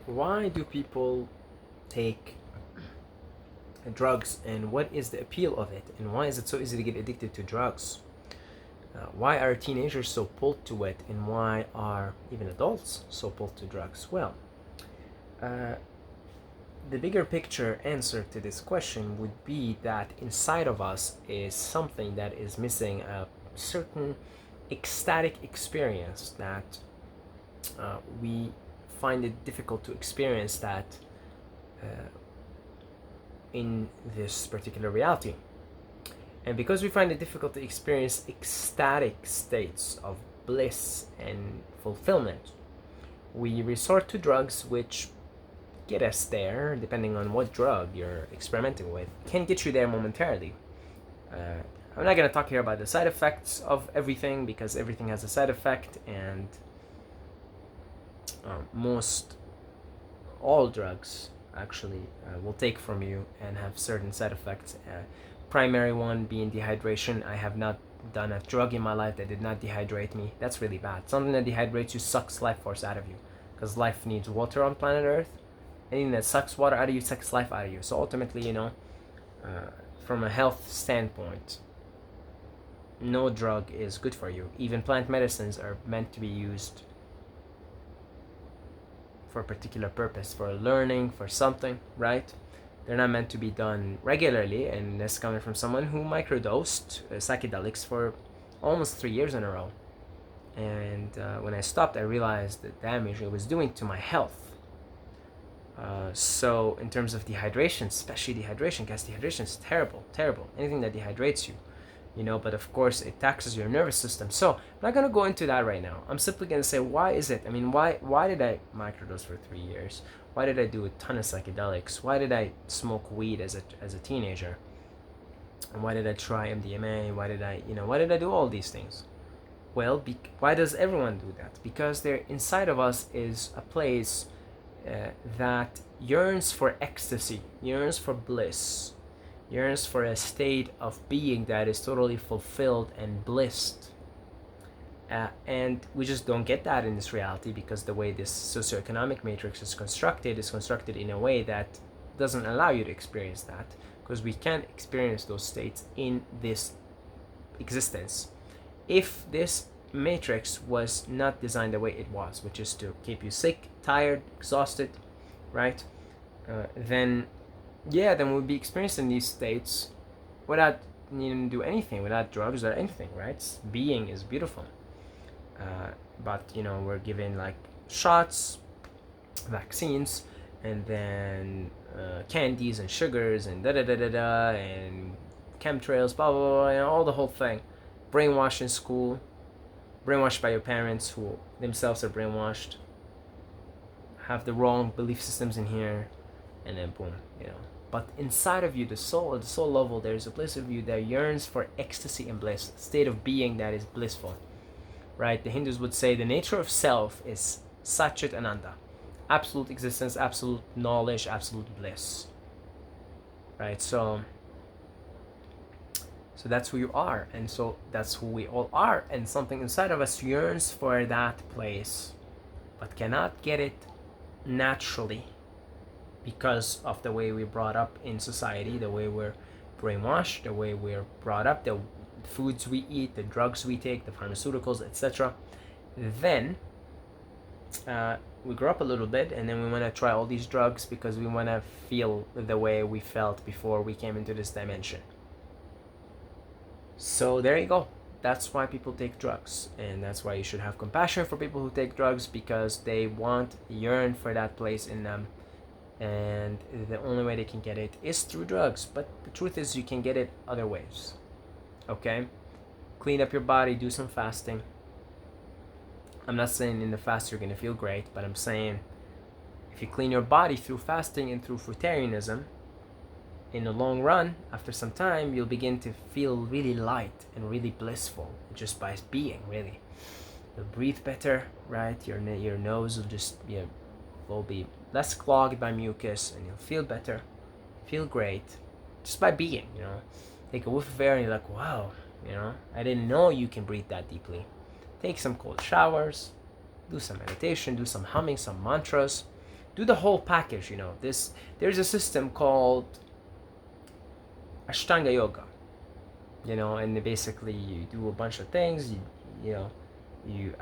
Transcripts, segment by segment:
Why do people take drugs, and what is the appeal of it, and why is it so easy to get addicted to drugs? Why are teenagers so pulled to it, and why are even adults so pulled to drugs? Well, uh, the bigger picture answer to this question would be that inside of us is something that is missing, a certain ecstatic experience that we find it difficult to experience that uh, in this particular reality. And because we find it difficult to experience ecstatic states of bliss and fulfillment, we resort to drugs which get us there, depending on what drug you're experimenting with, can get you there momentarily. I'm not going to talk here about the side effects of everything, because everything has a side effect, and most all drugs actually will take from you and have certain side effects. Primary one being dehydration. I have not done a drug in my life that did not dehydrate me. That's really bad. Something that dehydrates you sucks life force out of you, because life needs water on planet Earth. Anything that sucks water out of you sucks life out of you. So ultimately, from a health standpoint, no drug is good for you. Even plant medicines are meant to be used for a particular purpose, for learning, for something, right? They're not meant to be done regularly, and that's coming from someone who microdosed psychedelics for almost 3 years in a row. And when I stopped, I realized the damage it was doing to my health. So in terms of dehydration, especially dehydration, guys, dehydration is terrible, terrible. Anything that dehydrates you, but of course it taxes your nervous system. So I'm not gonna go into that right now. I'm simply gonna say, why is it? I mean, why did I microdose for 3 years? Why did I do a ton of psychedelics? Why did I smoke weed as a teenager? And why did I try MDMA? Why did I do all these things? Well, why does everyone do that? Because there inside of us is a place that yearns for ecstasy, yearns for bliss, yearns for a state of being that is totally fulfilled and blissed. And we just don't get that in this reality, because the way this socioeconomic matrix is constructed in a way that doesn't allow you to experience that, because we can't experience those states in this existence if this matrix was not designed the way it was, which is to keep you sick, tired, exhausted, right? Then we'll be experiencing these states without needing to do anything, without drugs or anything, right? Being is beautiful. But we're given like shots, vaccines, and then candies and sugars and da da da da da, and chemtrails, blah blah blah, and all the whole thing. Brainwashed in school, brainwashed by your parents who themselves are brainwashed, have the wrong belief systems in here, and then boom, But inside of you, the soul, at the soul level, there's a place of you that yearns for ecstasy and bliss, a state of being that is blissful, right? The Hindus would say the nature of self is Satchit Ananda, absolute existence, absolute knowledge, absolute bliss, right? So that's who you are, and so that's who we all are, and something inside of us yearns for that place, but cannot get it naturally because of the way we're brought up in society, the way we're brainwashed, the way we're brought up, the foods we eat, the drugs we take, the pharmaceuticals, etc. Then we grow up a little bit, and then we want to try all these drugs because we want to feel the way we felt before we came into this dimension. So there you go. That's why people take drugs, and that's why you should have compassion for people who take drugs, because they yearn for that place in them, and the only way they can get it is through drugs. But the truth is, you can get it other ways. Okay? Clean up your body, do some fasting. I'm not saying in the fast you're gonna feel great, but I'm saying if you clean your body through fasting and through fruitarianism, in the long run, after some time, you'll begin to feel really light and really blissful just by being, really. You'll breathe better, right? Your nose will just will be less clogged by mucus, and you'll feel better, feel great, just by being, Take a whiff of air and you're like, wow, I didn't know you can breathe that deeply. Take some cold showers, do some meditation, do some humming, some mantras, Do the whole package. There's a system called Ashtanga Yoga. And basically you do a bunch of things. You know, you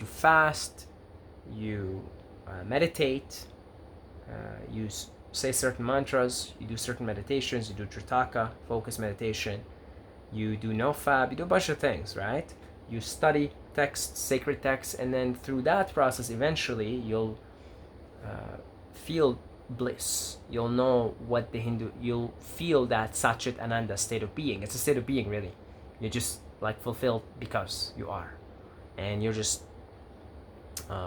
fast, you meditate, you say certain mantras, you do certain meditations, you do Tritaka, focus meditation, you do nofab, you do a bunch of things, right? You study texts, sacred texts, and then through that process, eventually you'll feel bliss. You'll know what you'll feel that Satchit Ananda state of being. It's a state of being, really. You're just like fulfilled because you are. And you're just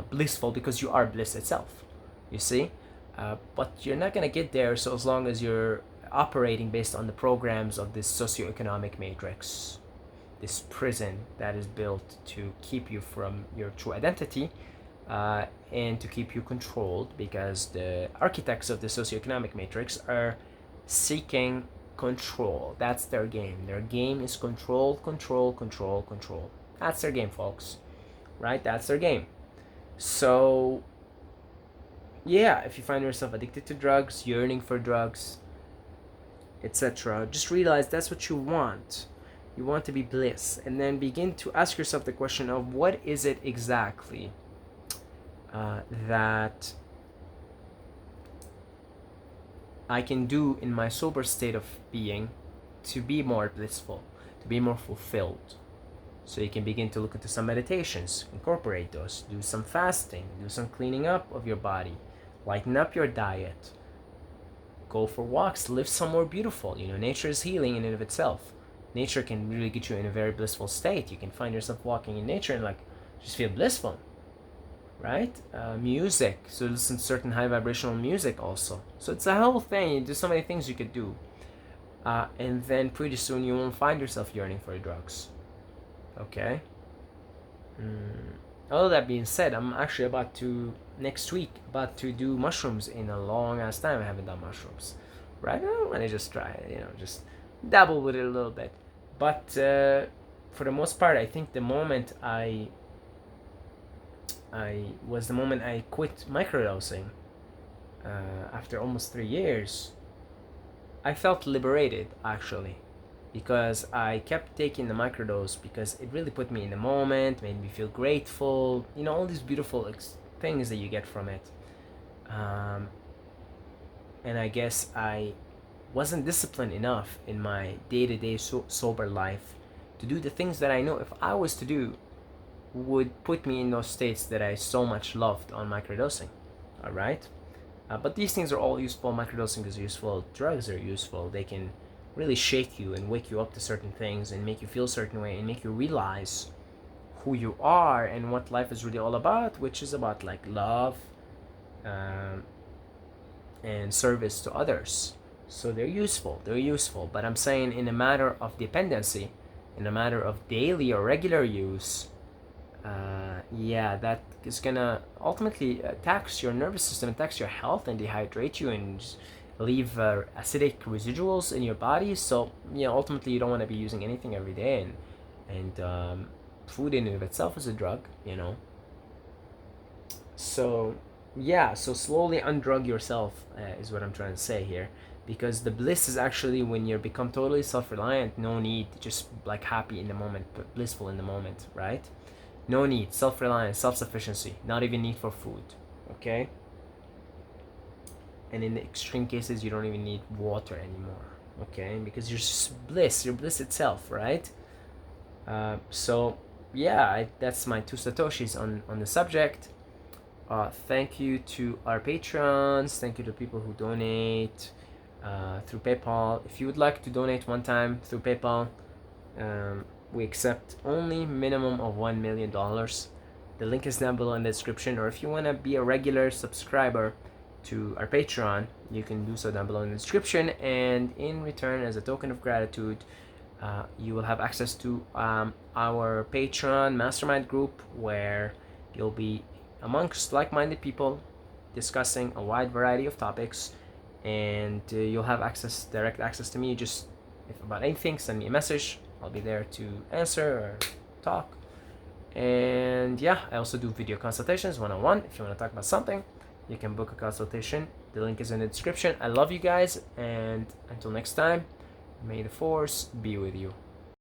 blissful because you are bliss itself, you see? But you're not going to get there so as long as you're operating based on the programs of this socioeconomic matrix, this prison that is built to keep you from your true identity, and to keep you controlled, because the architects of the socioeconomic matrix are seeking control. That's their game. Their game is control, control, control, control. That's their game, folks. Right? That's their game. So, yeah, if you find yourself addicted to drugs, yearning for drugs, etc., just realize that's what you want. You want to be bliss. And then begin to ask yourself the question of what is it exactly that I can do in my sober state of being to be more blissful, to be more fulfilled. So you can begin to look into some meditations, incorporate those, do some fasting, do some cleaning up of your body, lighten up your diet, go for walks, live somewhere beautiful. Nature is healing in and of itself. Nature can really get you in a very blissful state. You can find yourself walking in nature and just feel blissful, right? Music, so listen to certain high vibrational music also. So it's a whole thing. There's so many things you could do. And then pretty soon you won't find yourself yearning for drugs. Okay. All that being said, I'm actually next week about to do mushrooms. In a long ass time I haven't done mushrooms, right? I want to just try it, just dabble with it a little bit. But for the most part, I think the moment I quit microdosing after almost 3 years. I felt liberated, actually, because I kept taking the microdose because it really put me in the moment, made me feel grateful, all these beautiful things that you get from it. And I guess I wasn't disciplined enough in my day-to-day sober life to do the things that I know if I was to do would put me in those states that I so much loved on microdosing. All right? But these things are all useful. Microdosing is useful. Drugs are useful. They can really shake you and wake you up to certain things and make you feel a certain way and make you realize who you are and what life is really all about, which is about love and service to others. So they're useful. But I'm saying in a matter of dependency, in a matter of daily or regular use, that is gonna ultimately tax your nervous system, tax your health, and dehydrate you and just leave acidic residuals in your body. So ultimately you don't want to be using anything every day, and food in and of itself is a drug. So slowly undrug yourself is what I'm trying to say here, because the bliss is actually when you become totally self-reliant. No need, just happy in the moment, but blissful in the moment, right? No need, self-reliance, self-sufficiency, not even need for food, okay? And in the extreme cases, you don't even need water anymore, okay? Because you're just you're bliss itself, right? That's my 2 satoshis on the subject. Thank you to our patrons, thank you to people who donate through PayPal. If you would like to donate one time through PayPal, we accept only minimum of $1 million. The link is down below in the description, or if you want to be a regular subscriber to our Patreon, you can do so down below in the description, and in return, as a token of gratitude, you will have access to our Patreon mastermind group, where you'll be amongst like-minded people discussing a wide variety of topics, and you'll have direct access to me. Just if about anything, send me a message. I'll be there to answer or talk. And I also do video consultations one-on-one if you want to talk about something. you can book a consultation. The link is in the description. I love you guys, and until next time, may the force be with you.